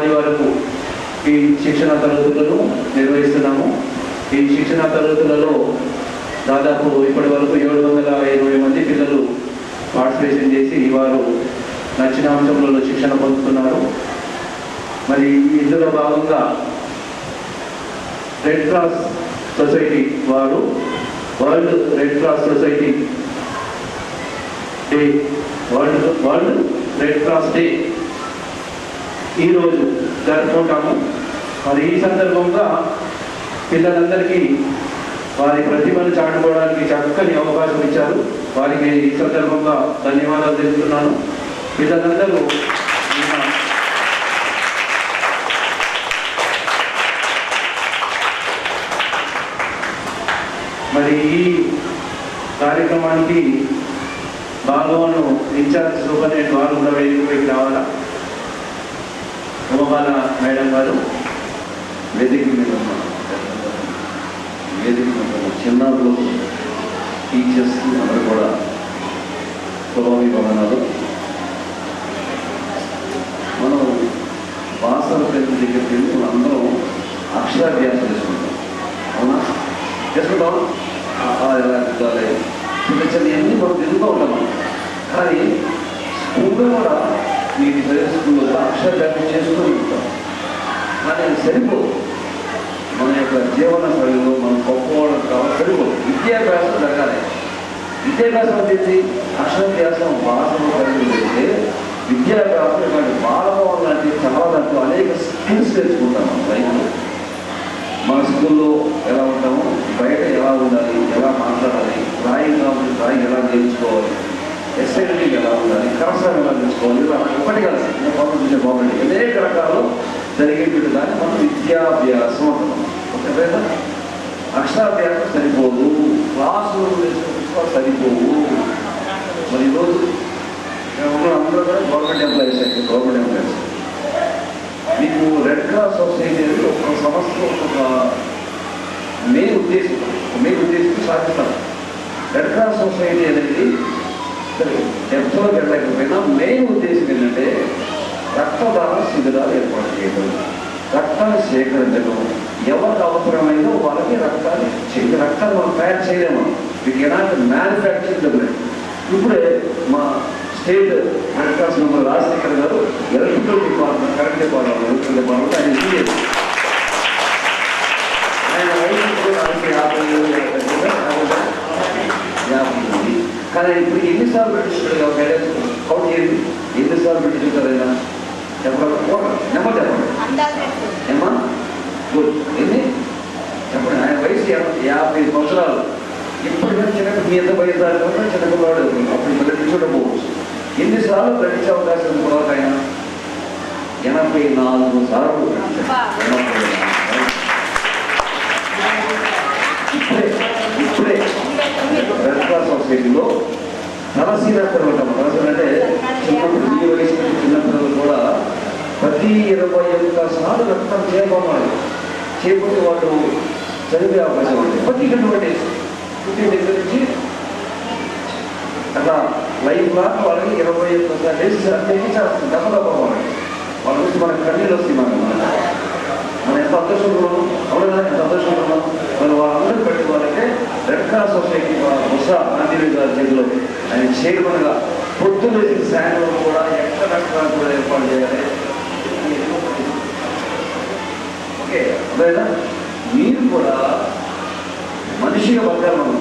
అంగన్వాడీ వరకు ఈ శిక్షణ తరగతులను నిర్వహిస్తున్నాము. ఈ శిక్షణ తరగతులలో దాదాపు ఇప్పటి వరకు 720 మంది పిల్లలు పార్టిసిపేషన్ చేసి వారు నచ్చిన అంశంలో శిక్షణ పొందుతున్నారు. మరి ఇందులో భాగంగా రెడ్ క్రాస్ సొసైటీ వారు world red cross society day world red cross day ఈరోజు జరుపుకుంటాము. మరి ఈ సందర్భంగా పిల్లలందరికీ వారి ప్రతిభను చాటుకోవడానికి చక్కని అవకాశం ఇచ్చారు. వారికి ఈ సందర్భంగా ధన్యవాదాలు తెలుపుతున్నాను. పిల్లలందరూ మరి ఈ కార్యక్రమానికి బాలోను ఇన్ఛార్జ్ సూపరింటెండెంట్ వారు కూడా వేదికపైకి రావాలా. ఉమాబాల మేడం గారు వేదిక మీద చిన్నారులు టీచర్స్ అందరూ కూడా పురోభిభవనాలు మనం భాషల ప్రతి దగ్గరికి వెళ్ళి మనం అందరం అక్షరాభ్యాసం చేసుకుంటాం. అవునా? చేసుకుంటాం. ఎలా ఎదుగుతాలి చిన్న చిన్నవన్నీ మనం తిరుగుతూ ఉంటాం. కానీ స్కూల్లో కూడా మీకు ప్రైవేట్ స్కూల్లో అక్షరాభ్యాసం చేసుకుంటూ ఉంటాం. కానీ అది సరిపోదు. మన యొక్క జీవన శైలిలో మనం గొప్పవాళ్ళం కావాలి సరిపోదు. విద్యాభ్యాసం జరగాలి. విద్యాభ్యాసం వచ్చేసి అక్షరాభ్యాసం భాషలో కలిగితే విద్యాభ్యాసం ఇలాంటి బాలభవన్ లాంటి చాలా దాంట్లో అనేక స్కిల్స్ తెచ్చుకుంటాం. మనం లైఫ్లో మన స్కూల్లో ఎలా ఉంటామో బయట ఎలా ఉండాలి, ఎలా మాట్లాడాలి, డ్రాయింగ్ కాబట్టి డ్రాయింగ్ ఎలా నేర్చుకోవాలి, ఎస్ఐటింగ్ ఎలా ఉండాలి, కరసం ఎలా నేర్చుకోవాలి, ఇలా ఒకటి కలిసి చూసే బాగుంది అనేక రకాలు జరిగేటువంటి దాన్ని మనం విద్యాభ్యాసం అంటున్నాం. ఒకవేళ అక్షరాభ్యాసం సరిపోదు, క్లాసు సరిపోవు. మరి ఈరోజు అందరూ కూడా గవర్నమెంట్ ఎంప్లాయీస్ అయితే గవర్నమెంట్ ఎంప్లాయీస్ మీకు రెడ్ క్రాస్ సొసైటీ అనేది ఒక సంస్థ ఒక మెయిన్ ఉద్దేశం సాధిస్తాం. రెడ్ క్రాస్ సొసైటీ అనేది డెప్త్లో వెళ్ళకపోయినా మెయిన్ ఉద్దేశం ఏంటంటే రక్తదాన శిబిరాలు ఏర్పాటు చేయడం, రక్తాన్ని సేకరించడం, ఎవరికి అవసరమైందో వాళ్ళకి రక్తాన్ని మనం తయారు చేయలేము. మీకు ఎలాంటి మ్యానుఫ్యాక్చరింగ్ లేదు. ఇప్పుడే మా state red cross member Rajasekhar గారు ఎలక్ట్రికల్ డిపార్ట్మెంట్ కరెంట్ డిపార్ట్మెంట్ ఆయన సీఎస్. ఆయన వయసు 50 కానీ ఇప్పుడు ఎన్నిసార్లు పెట్టించుకుంటారు కౌంట్ చేయండి. ఎన్నిసార్లు పెట్టించుకుంటారు అయినా చెప్పండి. నెంబర్ చెప్పండి ఏమా గుడ్ ఎన్ని చెప్పండి. ఆయన వయసు 50 సంవత్సరాలు. ఇప్పటికీ చిన్నప్పుడు మీ ఎంత వయసు చిన్నపిల్లవాడు అప్పుడు పెట్టించుకోకపోవచ్చు. ఎన్నిసార్లు పెట్టించే అవకాశం ఉంది తర్వాత ఆయన 84 సార్లు. ఇప్పుడే రెడ్ క్రాస్ సొసైటీలో తలసీన పిల్లలు ఉంటాం. తలసీన అంటే చిన్నప్పుడు ఈ వయసు చిన్నపిల్లలు కూడా ప్రతి 21 సార్లు రక్తం చేయబోవాలి. చేయకపోతే వాళ్ళు చదివే అవకాశం ఉంది. ప్రతి పుట్టిన దగ్గర నుంచి అట్లా లైఫ్ లాగా వాళ్ళకి 21 డేస్ చేసేస్తారు. దెబ్బపోవాలి వాళ్ళ నుంచి మనకు కన్నీళ్ళు వస్తాయి. మనం ఎంత అదృష్టంలో అవునా ఎంత అదృష్టంలో మనం వాళ్ళందరూ పెట్టి వాళ్ళంటే red cross society Usha Gandhi గారి చేతిలో ఆయన చైర్మన్గా పొద్దున్న సాయంత్రం కూడా ఎక్కడ రక్తాలు కూడా ఏర్పాటు చేయాలి. ఓకే అదేనా మీరు కూడా మనిషిగా బతకాలి. మనం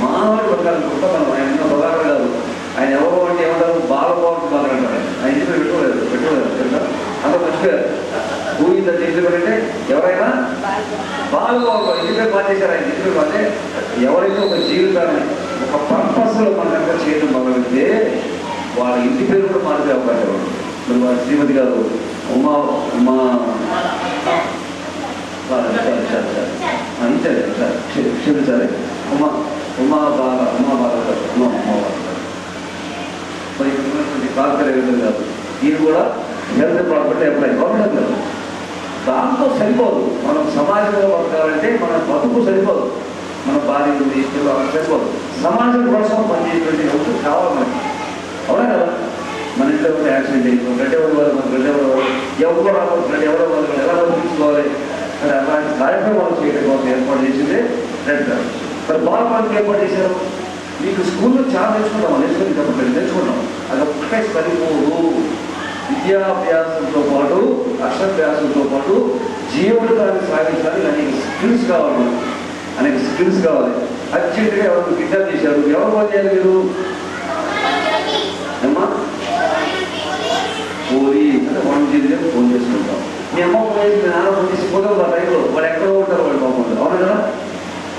మానవుడి బతకాలి. కొత్త మనం ఆయన బతకాలి కాదు. ఆయన ఎవరు అంటే ఏమంటారు బాలభవన్ బతకంటారు. ఆయన ఇంటి పెట్టుకోలేదు తెలుసా అంత మంచిగా ఊహింత చేసేవారంటే ఎవరైనా బాలభవన్ ఇంటి పేరు మార్చేశారు. ఆయన ఇంటి పేరు అంటే ఎవరైతే ఒక జీవితాన్ని ఒక పర్పస్లో మన దగ్గర చేయడం మొదలైతే వాళ్ళ ఇంటి పేరు కూడా మార్చే అవకాశం ఉంది. మరి వారి శ్రీమతి గారు ఉమా క్షమించాలి ఉమా బాల మరి కార్పొరేటర్ కాదు. ఈయన కూడా హెల్త్ డిపార్ట్మెంట్ ఎంప్లాయీ గవర్నమెంట్ కాదు. దాంతో సరిపోదు. మనం సమాజంలో బతకాలంటే మన బతుకు సరిపోదు. మన భార్య ఉంది సరిపోదు. సమాజం కోసం పనిచేసేటువంటి వ్యక్తులు కావాలి మనకి. అవునా కదా? మన ఇంట్లో ఒక యాక్సిడెంట్ అయింది, గడ్డ ఎవరు వాళ్ళు, మన గడ్డ ఎవరు ఎవరు రావాలి, గడ్డ ఎవరో వాళ్ళు ఎలా బతికించుకోవాలి మరి అలాంటి కార్యక్రమాలు చేయడం కోసం ఏర్పాటు చేసిందే రెడ్ క్రాస్. మరి బాలపాలకు ఏర్పాటు చేశారు. మీకు స్కూల్లో చాలా నేర్చుకుంటాం, నేర్చుకుంటాం, అది ఒక్కటే సరిపోదు. విద్యాభ్యాసంతో పాటు అక్షరాభ్యాసంతో పాటు జీవితాన్ని సాగించడానికి అనేక స్కిల్స్ కావాలి, అనేక స్కిల్స్ కావాలి. అర్జెంటుగా ఎవరు గిడ్డలు చేశారు, ఎవరు ఫోన్ చేయాలి మీరు అమ్మా? పోయి అంటే 100 ఫోన్ చేసుకుంటాం. మీ అమ్మ ఫోన్ చేసి మీ నాన్న ఫోన్ చేసి పోతే ఆ టైంలో వాళ్ళు ఎక్కడో ఉంటారు, వాళ్ళు బాగుంటారు, అవును కదా?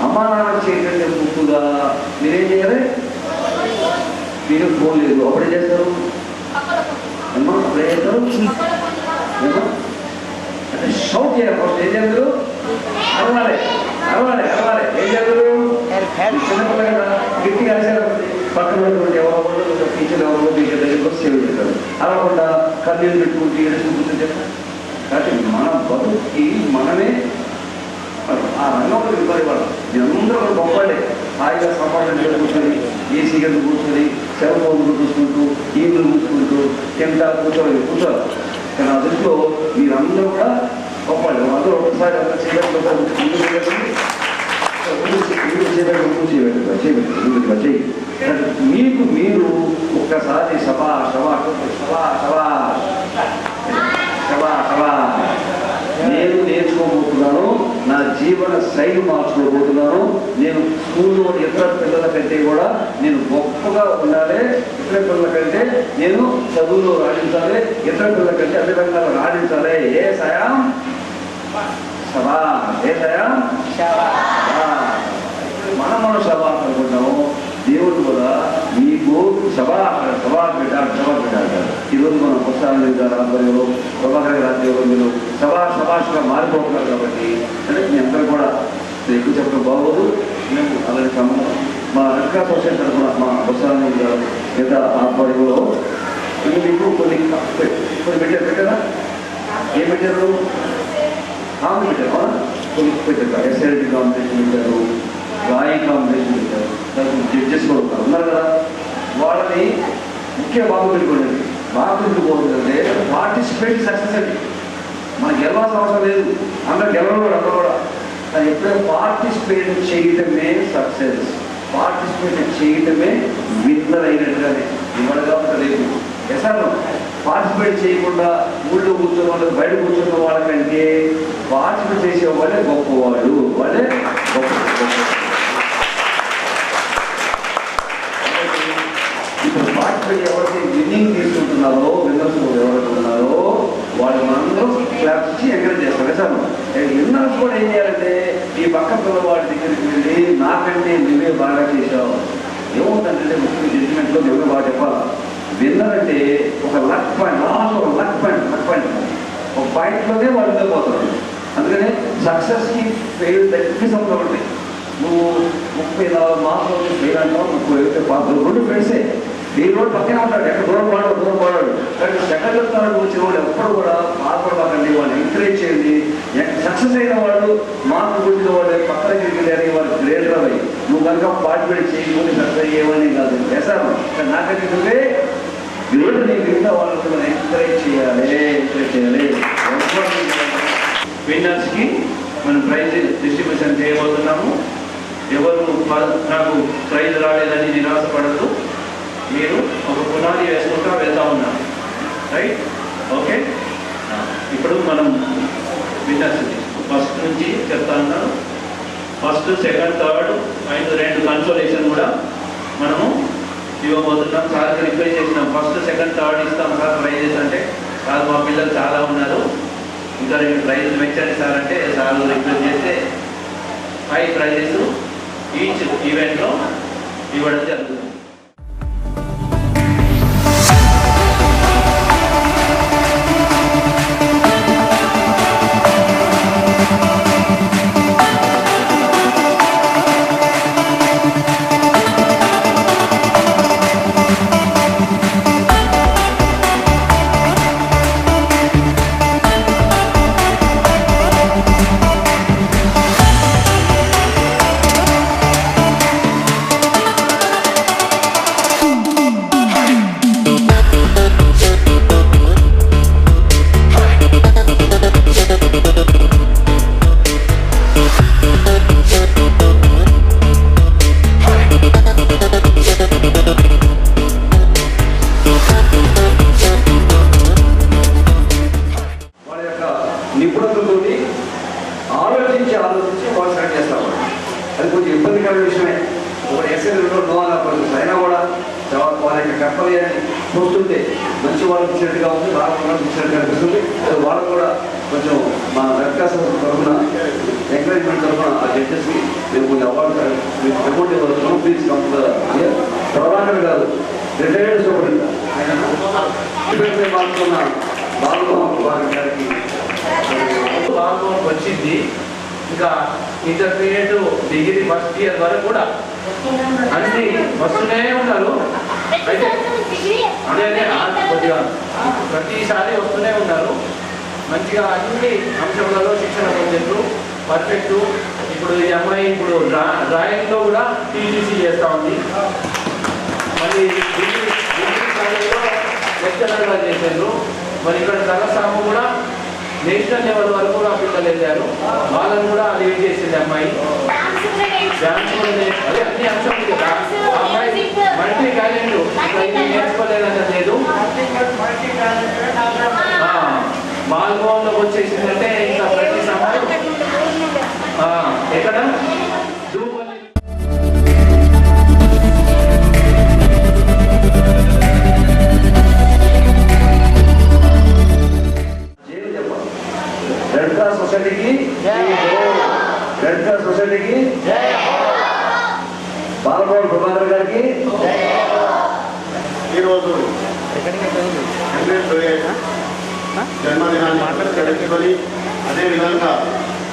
అమ్మా నాన్న చేయకంటే ముందుగా మీరేం చేయాలి? మీరు ఫోన్ లేదు, అప్పుడే చేస్తారు అమ్మా, అప్పుడే చేస్తారు అంటే షౌట్ చేయాలి. ఫస్ట్ ఏం చేస్తారు? అరవాలి అరవాలి అరవాలి. ఏం చేస్తారు? చిన్నపిల్ల కదా గట్టిగా అరిసారు, పక్కన ఉన్నటువంటి ఎవరో టీచర్ ఎవరో టీచర్ దగ్గర సేవ చేస్తారు. అరవకుండా కన్నీళ్ళు పెట్టుకుంటూ ఏడుచుకుంటూ చెప్తారు. కాబట్టి మన బతుకి మనమే ఆ రంగంలో విపరీవాడు. అందరూ కూడా గొప్పలే, హాయిగా సంపాదన కూర్చొని ఏసీ గంట కూర్చొని సెల్ ఫోన్లు చూసుకుంటూ టీవీలు చూసుకుంటూ కింద కూర్చోవాలి. కానీ ఆ దృష్టిలో మీరందరూ కూడా గొప్పలు. అందరూ ఒకసారి అంత మీకు మీరు ఒక్కసారి సభా సభా సభా సభా సభా సభా నేను నేర్చుకోబోతున్నాను, నా జీవన శైలి మార్చుకోబోతున్నాను. నేను స్కూల్లో ఇతర పిల్లల కంటే కూడా నేను గొప్పగా ఉండాలి, ఇతర పిల్లల కంటే నేను చదువులో రాణించాలి, ఇతర పిల్లల కంటే అన్ని రంగాలు రాణించాలి. ఏ సయాం సభా, ఏ సయాం మనం సభా అనుకుంటాము. దేవుడు కూడా మీకు సభా పెట్టాడు. ఈరోజు మనం పుస్తకాలు ఆధ్వర్యంలో ప్రభాకర్ రాజ్యంలో సభాషగా మారిపోతున్నారు. కాబట్టి అంటే మీ అందరూ కూడా ఎక్కువ చెప్పడం బాగోదు. మేము అలాంటి సంబంధం మా రెడ్ క్రాస్ సొసైటీ తరఫున మా పుస్తకాలు మిగతా ఆధ్వర్యంలో మీకు కొన్ని పెట్టారా? ఏం పెట్టారు? పెట్టారు, కొన్ని పెట్టారు. ఎస్ఐటి కాంపిటీషన్ పెట్టారు, డ్రాయింగ్ కాంపిటీషన్ పెట్టారు, దానికి జడ్జెస్ కూడా ఉన్నారు కదా. వాళ్ళని ముఖ్య బాగుంటుందంటే పార్టిసిపేట్ సక్సెస్ అండి. మనకు గెలవాల్సిన అవసరం లేదు, అందరూ గెలవడం అందరూ కూడా. కానీ ఎప్పుడైనా పార్టిసిపేట్ చేయటమే సక్సెస్, పార్టిసిపేట్ చేయటమే విన్నర్ అయినట్టుగానే. ఇవాళ కాబట్టి రేపు ఎసాను పార్టిసిపేట్ చేయకుండా ఊళ్ళో కూర్చున్న వాళ్ళకి, బయట కూర్చున్న వాళ్ళకంటే పార్టిసిపేట్ చేసే వాళ్ళే గొప్పవాళ్ళు, వాళ్ళే గొప్ప. ఇప్పుడు పార్టిసిపేట్ ఎవరైతే విన్నింగ్ తీసుకుంటున్నారో, విన్నర్స్ ఎవరైతే ఉన్నారో వాళ్ళు మనందరూ క్లాప్స్ ఇచ్చి ఎంకరేజ్ చేస్తాం. వేసాను విన్నర్స్ కూడా ఏం చేయాలంటే ఈ పక్క పిల్లవాడి దగ్గరికి వెళ్ళి నాకంటే నువ్వే బాగా చేసావు. ఏముందంటే ముఖ్య జడ్జిమెంట్లో నువ్వే బాగా చెప్పాలి. విన్నర్ అంటే ఒక లక్ పాయింట్, లాస్ట్ ఒక లక్ పాయింట్ ఒక పాయింట్లోనే వాళ్ళు పోతారు. అందుకని సక్సెస్కి ఫెయిల్ దగ్గర సంబంధం ఉంటాయి. నువ్వు 34 మార్కులు ఫెయిల్ అంటావు, 30 పాస్, రెండు ఫ్రెండ్సే. ఫెయిల్ వాడు పక్కనే ఉంటాడు, ఎక్కడ దూరం పడాడు. కానీ సెకండ్ స్థానం వచ్చిన వాళ్ళు ఎప్పుడు కూడా బాధపడకండి, వాళ్ళు ఎంకరేజ్ చేయండి. సక్సెస్ అయిన వాళ్ళు, మార్కులు కొట్టిన వాళ్ళు పక్కన తిరిగి వాళ్ళు గ్రేటర్ అయ్యి నువ్వు కనుక పార్టిసిపేట్ చేయకపోతే సక్సెస్ అయ్యేవని కాదు చేశాను. కానీ నాకంటే నువ్వే గ్రేటర్, నీ క్రింద వాళ్ళకి మనం ఎంకరేజ్ చేయాలి. విన్నర్స్కి మనం ప్రైజ్ డిస్ట్రిబ్యూషన్ చేయబోతున్నాము. ఎవరు నాకు ప్రైజ్ రాలేదని నిరాశపడద్దు. మీరు ఒక పునాది వేసుకుంటూ వెళ్తా ఉన్నారు, రైట్? ఓకే, ఇప్పుడు మనం విన్నర్స్ ఫస్ట్ నుంచి చెప్తా ఉన్నాను. First, second, third and 2 consolation కూడా మనము ఇవ్వబోతున్నాం. సార్కి రిక్వెస్ట్ చేసినాం, ఫస్ట్, సెకండ్, థర్డ్ ఇస్తాం సార్ ప్రైజెస్ అంటే. సార్ మా పిల్లలు చాలా ఉన్నారు, ఇంకా 2 ప్రైజెస్ పెంచండి సార్ అంటే సార్ రిక్వెస్ట్ చేస్తే 5 ప్రైజెస్ ఈచ్ ఈవెంట్లో ఇవ్వడం జరుగుతుంది. చెప్పాలి అని చూస్తుంటే మంచి వాళ్ళకి ఇచ్చినట్టుగా ఉంది, బాగా ఇచ్చినట్టుగా అనిపిస్తుంది. వాళ్ళకు కూడా కొంచెం మా రెడ్ క్రాస్ తరఫున ఎంకరేజ్మెంట్ తరఫున ఆ జడ్జెస్కి మేము కొన్ని అవార్డు మీకు అమౌంట్ ఇవ్వగలుగుతున్నాం. ప్లీజ్ కమ్ ప్రభాకర్ గారు రిటైర్డ్ సూపరింటెండెంట్ మారుతున్న బాలభవన్ గారికి బాలభవన్ వచ్చింది. ఇంకా ఇంటర్మీడియట్ డిగ్రీ ఫస్ట్ ఇయర్ వరకు కూడా అన్ని వస్తూనే ఉన్నారు. అయితే అదే కొద్దిగా ప్రతిసారి వస్తూనే ఉన్నారు. మంచిగా అన్ని అంశంలో శిక్షణ పొందిండ్రు, పర్ఫెక్ట్. ఇప్పుడు ఈ అమ్మాయి ఇప్పుడు డ్రాయింగ్లో కూడా టీటీసీ చేస్తూ ఉంది. మరి డిగ్రీ కాలేజ్లో లెక్చరర్గా చేశారు. మరి ఇక్కడ కళాశాల కూడా నేషనల్ లెవెల్ వరకు కూడా పిల్లలు వెళ్ళారు. వాళ్ళని కూడా లీడ్ చేసింది అమ్మాయి. డాన్స్ కూడా అదే అన్ని అంశాలు కదా. అమ్మాయి మల్టీ టాలెంట్, ఇది నేర్చుకోలేదని లేదు. బాల్భవన్లోకి వచ్చేసిందంటే ఇంకా ప్రతి సమయం ఎక్కడ రెడ్ క్రాస్ సొసైటీకి రెడ్ క్రాస్ సొసైటీకి బాలభవన్ ప్రభాకర్ గారికి ఈరోజు జన్మదినాన్ని జరుపుకొని అదేవిధంగా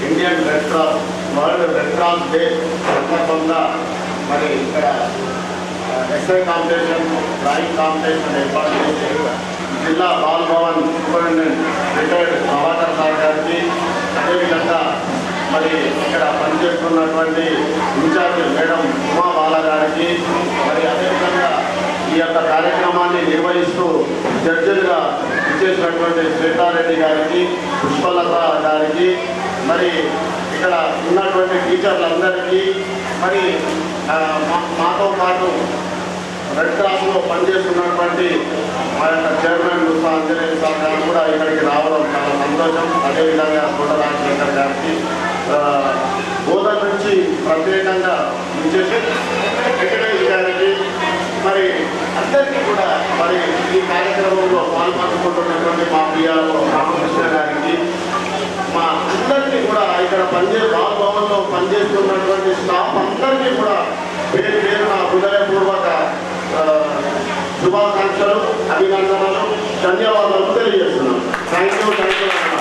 Indian red cross world red cross day సందర్భంగా మరి ఇక్కడ ఎస్ఐ కాంపిటీషన్, డ్రాయింగ్ కాంపిటీషన్ ఏర్పాటు చేసి జిల్లా Bal Bhavan superintendent retired Prabhakar sir గారికి, అదేవిధంగా మరి ఇక్కడ పనిచేస్తున్నటువంటి ఇన్ఛార్జ్ మేడం ఉమా బాల గారికి, మరి అదేవిధంగా ఈ యొక్క కార్యక్రమాన్ని నిర్వహిస్తూ జడ్జిలుగా ఇచ్చేసినటువంటి శ్వేతారెడ్డి గారికి, పుష్పలత గారికి, మరి ఇక్కడ ఉన్నటువంటి టీచర్లందరికీ, మరి మాతో పాటు రెడ్ క్రాస్లో పనిచేస్తున్నటువంటి మా యొక్క చైర్మన్ ముస్తా ఆంజనేయ సార్ గారు కూడా ఇక్కడికి రావడం చాలా సంతోషం. అదేవిధంగా కోట రాజశేఖర్ గారికి, బోధన నుంచి ప్రత్యేకంగా ఇచ్చేసి వెంకటేష్ గారికి, మరి అందరికీ కూడా మరి ఈ కార్యక్రమంలో పాల్పంచుకుంటున్నటువంటి మా పిఆర్ఓ రామకృష్ణ గారికి, మా అందరికీ కూడా ఇక్కడ బాలభవన్లో పనిచేస్తున్నటువంటి స్టాఫ్ అందరికీ కూడా పేరు పేరున హృదయపూర్వక శుభాకాంక్షలు, అభినందనలు, ధన్యవాదాలు తెలియజేస్తున్నాను. Thank you.